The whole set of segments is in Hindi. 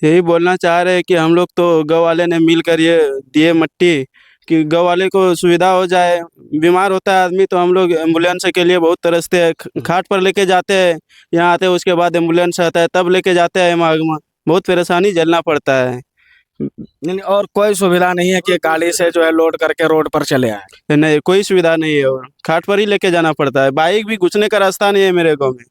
यही बोलना चाह रहे हैं कि हम लोग तो गाँव वाले ने मिलकर ये दिए मट्टी कि गाँव वाले को सुविधा हो जाए। बीमार होता है आदमी तो हम लोग एम्बुलेंस के लिए बहुत तरसते हैं, खाट पर लेके जाते हैं, यहाँ आते हैं उसके बाद एम्बुलेंस आता है तब लेके जाते हैं एमागमा। बहुत परेशानी झेलना पड़ता है। नहीं, और कोई सुविधा नहीं है कि गाड़ी से जो है लोड करके रोड पर चले आए। नहीं, कोई सुविधा नहीं है और खाट पर ही लेके जाना पड़ता है। बाइक भी घुसने का रास्ता नहीं है मेरे गाँव में।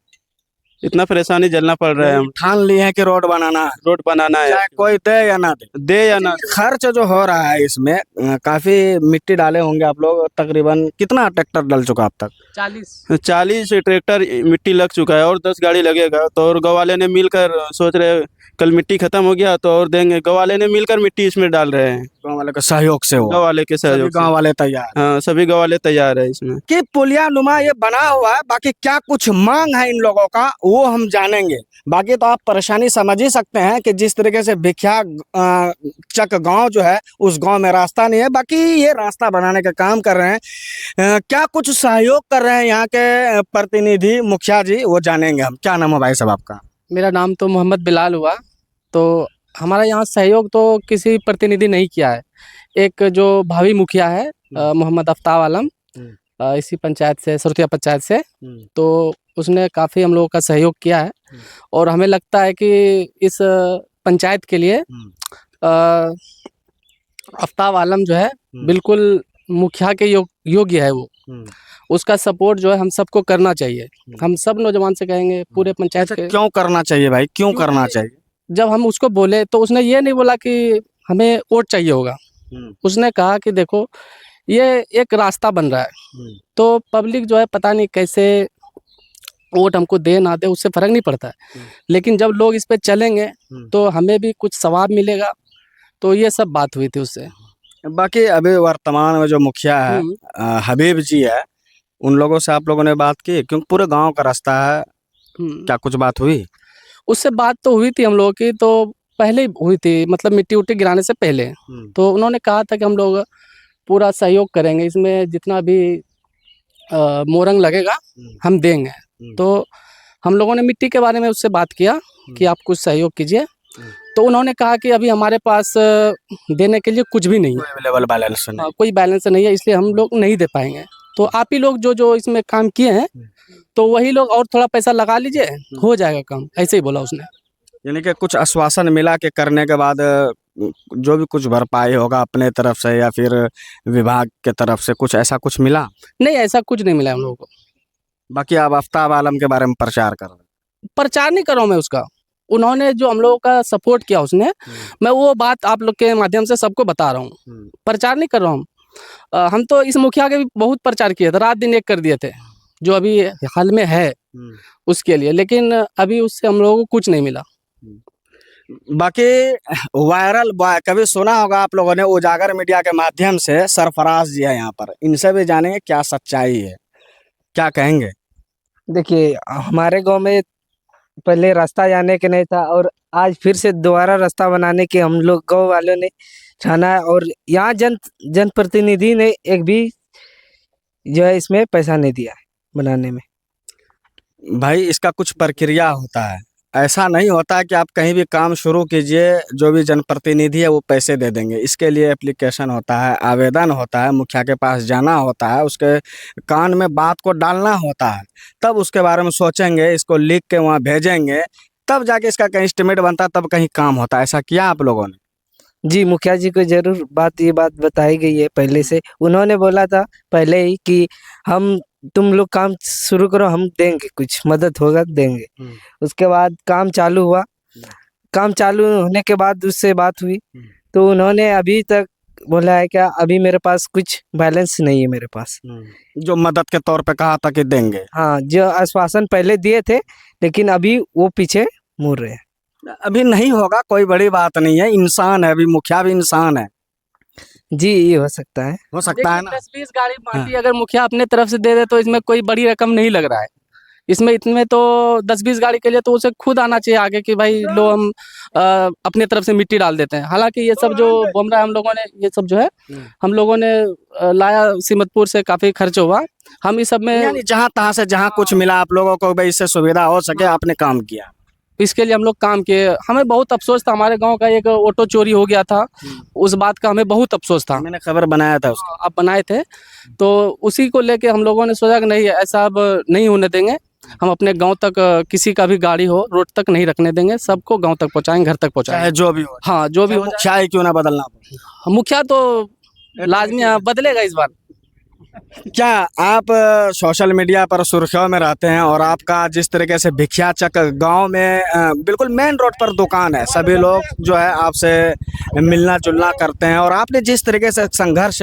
इतना परेशानी झेलना पड़ रहा है। यानी हम ठान लिए हैं कि रोड बनाना है, रोड बनाना है, चाहे कोई दे या ना दे। दे या ना। खर्च जो हो रहा है इसमें काफी मिट्टी डाले होंगे आप लोग, तकरीबन कितना ट्रैक्टर डल चुका अब तक? 40 ट्रैक्टर मिट्टी लग चुका है और 10 गाड़ी लगेगा। तो और गाँव वाले ने मिलकर सोच रहे हैं, कल मिट्टी खत्म हो गया तो और देंगे। गाँव वाले ने मिलकर मिट्टी इसमें डाल रहे हैं, गाँव वाले के सहयोग से हुआ, गाँव वाले के सभी सहयोग से। गाँव वाले तैयार। हाँ, सभी गाँव वाले तैयार है इसमें। कि पुलिया नुमा ये बना हुआ है, बाकी क्या कुछ मांग है इन लोगों का वो हम जानेंगे। बाकी तो आप परेशानी समझ ही सकते हैं कि जिस तरीके से भिखिया चक गांव जो है उस गांव में रास्ता नहीं है, बाकी ये रास्ता बनाने का काम कर रहे हैं। क्या कुछ सहयोग कर रहे हैं यहाँ के प्रतिनिधि मुखिया जी, वो जानेंगे हम। क्या नाम है भाई साहब आपका? मेरा नाम तो मोहम्मद बिलाल हुआ। तो हमारा यहाँ सहयोग तो किसी प्रतिनिधि नहीं किया है। एक जो भावी मुखिया है मोहम्मद आफ्ताब आलम, इसी पंचायत से, सरतिया पंचायत से, तो उसने काफ़ी हम लोगों का सहयोग किया है। और हमें लगता है कि इस पंचायत के लिए आफ्ताब आलम जो है बिल्कुल मुखिया के योग्य है। वो उसका सपोर्ट जो है हम सबको करना चाहिए। हम सब नौजवान से कहेंगे, पूरे पंचायत के। क्यों करना चाहिए भाई, क्यों करना चाहिए? जब हम उसको बोले तो उसने ये नहीं बोला कि हमें वोट चाहिए होगा। उसने कहा कि देखो ये एक रास्ता बन रहा है, तो पब्लिक जो है पता नहीं कैसे वोट हमको दे ना दे, उससे फर्क नहीं पड़ता है। लेकिन जब लोग इस पे चलेंगे तो हमें भी कुछ सवाब मिलेगा। तो ये सब बात हुई थी उससे। बाकी अभी वर्तमान में जो मुखिया है हबीब जी है, उन लोगों से आप लोगों ने बात की? क्योंकि पूरे गांव का रास्ता है, क्या कुछ बात हुई? उससे बात तो हुई थी हम लोगों की, तो पहले ही हुई थी, मतलब मिट्टी उट्टी गिराने से पहले। तो उन्होंने कहा था कि हम लोग पूरा सहयोग करेंगे, इसमें जितना भी मोरंग लगेगा हम देंगे। तो हम लोगों ने मिट्टी के बारे में उससे बात किया कि आप कुछ सहयोग कीजिए। तो उन्होंने कहा कि अभी हमारे पास देने के लिए कुछ भी नहीं है, अवेलेबल बैलेंस नहीं। कोई बैलेंस नहीं है, इसलिए हम लोग नहीं दे पाएंगे। तो आप ही लोग जो इसमें काम किए हैं तो वही लोग और थोड़ा पैसा लगा लीजिए, हो जाएगा काम, ऐसे ही बोला उसने। यानी कि कुछ आश्वासन मिला के करने के बाद जो भी कुछ भरपाई होगा अपने तरफ से या फिर विभाग के तरफ से, कुछ ऐसा कुछ मिला? नहीं, ऐसा कुछ नहीं मिला हम लोगों को। बाकी आप आफ्ताब आलम के बारे में प्रचार कर रहे हैं? प्रचार नहीं कर रहा हूँ मैं उसका। उन्होंने जो हम लोगों का सपोर्ट किया उसने, मैं वो बात आप लोग के माध्यम से सबको बता रहा हूँ। प्रचार नहीं कर रहा हूँ। हम तो इस मुखिया के भी बहुत प्रचार किए थे, रात दिन एक कर दिए थे, जो अभी हाल में है उसके लिए। लेकिन अभी उससे हम लोगों को कुछ नहीं मिला। बाकी वायरल बॉय कभी सुना होगा आप लोगों ने, उजागर मीडिया के माध्यम से सरफराज जी है यहाँ पर, इनसे भी जानेंगे क्या सच्चाई है, क्या कहेंगे। देखिए, हमारे गांव में पहले रास्ता जाने के नहीं था, और आज फिर से दोबारा रास्ता बनाने के हम लोग गांव वालों ने ठाना है। और यहाँ जनप्रतिनिधि ने एक भी जो है इसमें पैसा नहीं दिया है बनाने में। भाई इसका कुछ प्रक्रिया होता है, ऐसा नहीं होता कि आप कहीं भी काम शुरू कीजिए जो भी जनप्रतिनिधि है वो पैसे दे देंगे। इसके लिए एप्लीकेशन होता है, आवेदन होता है, मुखिया के पास जाना होता है, उसके कान में बात को डालना होता है, तब उसके बारे में सोचेंगे, इसको लिख के वहाँ भेजेंगे, तब जाके इसका कहीं एस्टिमेट बनता है, तब कहीं काम होता है। ऐसा किया आप लोगों ने? जी, मुखिया जी को जरूर ये बात बताई गई है पहले से। उन्होंने बोला था पहले ही कि तुम लोग काम शुरू करो, हम देंगे, कुछ मदद होगा देंगे। उसके बाद काम चालू हुआ। काम चालू होने के बाद उससे बात हुई तो उन्होंने अभी तक बोला है क्या, अभी मेरे पास कुछ बैलेंस नहीं है मेरे पास। जो मदद के तौर पे कहा था कि देंगे। हाँ, जो आश्वासन पहले दिए थे, लेकिन अभी वो पीछे मुड़ रहे हैं। अभी नहीं होगा, कोई बड़ी बात नहीं है, इंसान है, अभी मुखिया भी इंसान है। जी, ये हो सकता है है ना। 10-20 गाड़ी माटी अगर मुखिया अपने तरफ से दे दे तो इसमें कोई बड़ी रकम नहीं लग रहा है। इसमें तो 10-20 गाड़ी के लिए तो उसे खुद आना चाहिए आगे कि भाई लो हम अपने तरफ से मिट्टी डाल देते हैं। हालांकि ये सब जो बम रहा है, हम लोगों ने ये सब जो है हम लोगों ने लाया सीमतपुर से, काफी खर्च हुआ। हम इस सब में यानी जहाँ तहाँ से जहाँ कुछ मिला आप लोगों को भाई इससे सुविधा हो सके आपने काम किया। इसके लिए हम लोग काम किए। हमें बहुत अफसोस था, हमारे गांव का एक ऑटो चोरी हो गया था, उस बात का हमें बहुत अफसोस था। मैंने खबर बनाया था उसका। आप बनाए थे, तो उसी को लेके हम लोगों ने सोचा कि नहीं, ऐसा अब नहीं होने देंगे। हम अपने गांव तक किसी का भी गाड़ी हो रोड तक नहीं रखने देंगे, सबको गांव तक पहुंचाएंगे, घर तक चाहे पहुंचाएंगे। जो भी हो, हाँ, जो भी हो मुखिया ही क्यों ना बदलना पड़े। जाए। मुखिया तो लाजमी बदलेगा इस बार। क्या आप सोशल मीडिया पर सुर्खियों में रहते हैं और आपका जिस तरीके से भिखिया चक गांव में बिल्कुल मेन रोड पर दुकान है, सभी लोग जो है आपसे मिलना जुलना करते हैं और आपने जिस तरीके से संघर्ष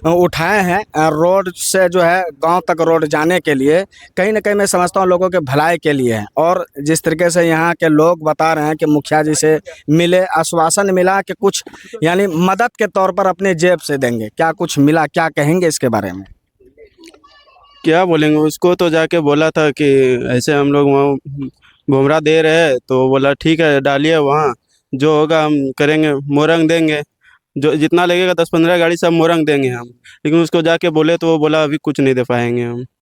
उठाए हैं रोड से जो है गांव तक रोड जाने के लिए, कहीं ना कहीं मैं समझता हूं लोगों के भलाई के लिए है। और जिस तरीके से यहाँ के लोग बता रहे हैं कि मुखिया जी से मिले, आश्वासन मिला कि कुछ यानी मदद के तौर पर अपने जेब से देंगे, क्या कुछ मिला, क्या कहेंगे इसके बारे में? क्या बोलेंगे, उसको तो जाके बोला था कि ऐसे हम लोग वहाँ भुमरा दे रहे हैं, तो बोला ठीक है डालिए वहाँ, जो होगा हम करेंगे, मोरंग देंगे, जो जितना लगेगा 10-15 गाड़ी सब मोरंग देंगे हम। लेकिन उसको जाके बोले तो वो बोला अभी कुछ नहीं दे पाएंगे हम।